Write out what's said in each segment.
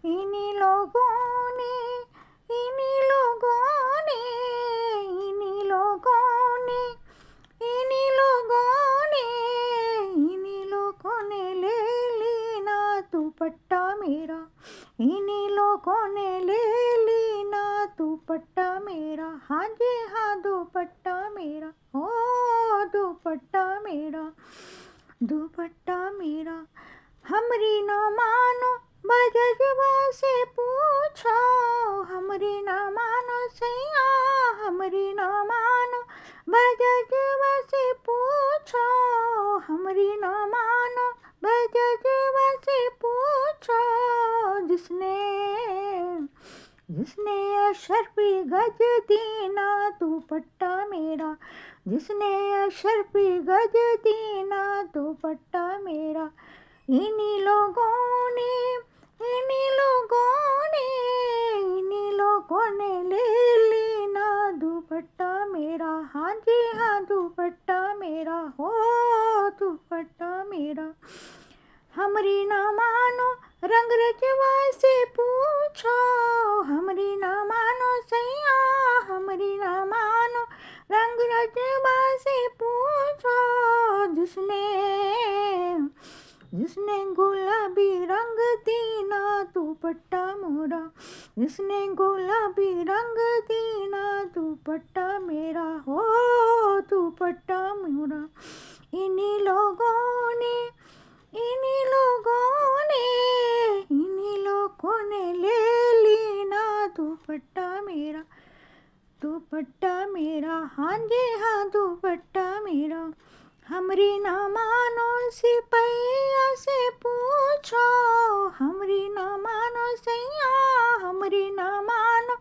इन्हीं लोगों ने इन्हीं लोगों ने इन्हीं लोगों ने इन्हीं लोगों ने इन्हीं लोगों ने ले ली ना दुपट्टा मेरा। इन्हीं लोगों ने ले ली ना दुपट्टा मेरा। हाँ जी हाँ दुपट्टा मेरा, ओ दुपट्टा मेरा, दुपट्टा मेरा। हमरी ना मानो बजजवा से पूछो, हमरी ना मानो सैया, हमरी ना मानो बजजवा से पूछो, हमरी ना मानो बजजवा से पूछो। जिसने जिसने अशरफी गज दीना दुपट्टा मेरा, जिसने अशरफी गज दीना दुपट्टा मेरा। इन्हीं लोगों ने इन्हीं लोगों ने इन्हीं लोगों ने ले ली ना दुपट्टा मेरा। हाँ जी हाँ दुपट्टा मेरा, हो दुपट्टा मेरा। हमरी ना मानो रंग रजवा से पूछो, हमरी ना मानो सैया, हमरी ना मानो रंग रजवा से पूछो। जिसने जिसने गुलाबी रंग दीना दुपट्टा मोरा, जिसने गुलाबी रंग दीना दुपट्टा मेरा, हो दुपट्टा मोरा। इन्हीं लोगों ने इन्हीं लोगों ने इन्हीं लोगों ने ले ली ना दुपट्टा मेरा, दुपट्टा मेरा। हाँ जी हाँ दुपट्टा मेरा। हमरी ना मानो सिपैया से पूछो, हमरी ना मानो सैया, हमरी ना मानो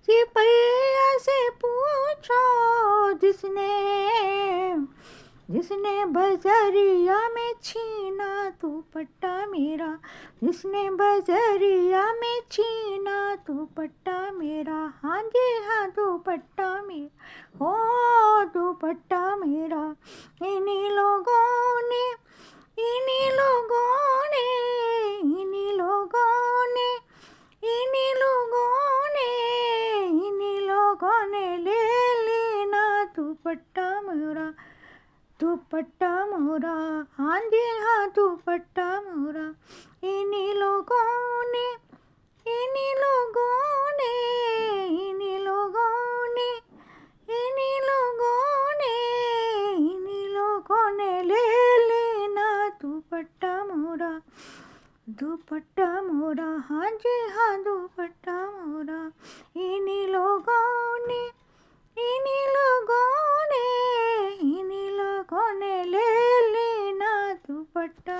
सिपैया से पूछो। जिसने जिसने बजरिया में छीना दुपट्टा मेरा, जिसने बजरिया में छीना दुपट्टा मेरा। हाँ जी हाँ दुपट्टा मेरा, ओ दुपट्टा मेरा। इन्हीं लोगों ने इन्हीं लोगों ने इन्हीं लोगों ने इन्हीं लोगों ने इन्हीं लोगों ने ले लेना दुपट्टा मोरा, दुपट्टा मोरा। हाँ जी हाँ दुपट्टा मोरा। इन्हीं लोगों ने इन्हीं लोगों ने इन्हीं लोगों ने इन्हीं लोगों ने इन्हीं लोगों ने ले लेना दुपट्टा मोरा, दुपट्टा मोरा। हाँ जी हाँ दुपट्टा मोरा। इन्हीं लोगों ने इन्हीं लोगों ने इन्हीं लोगों ने ले लेना दुपट्टा।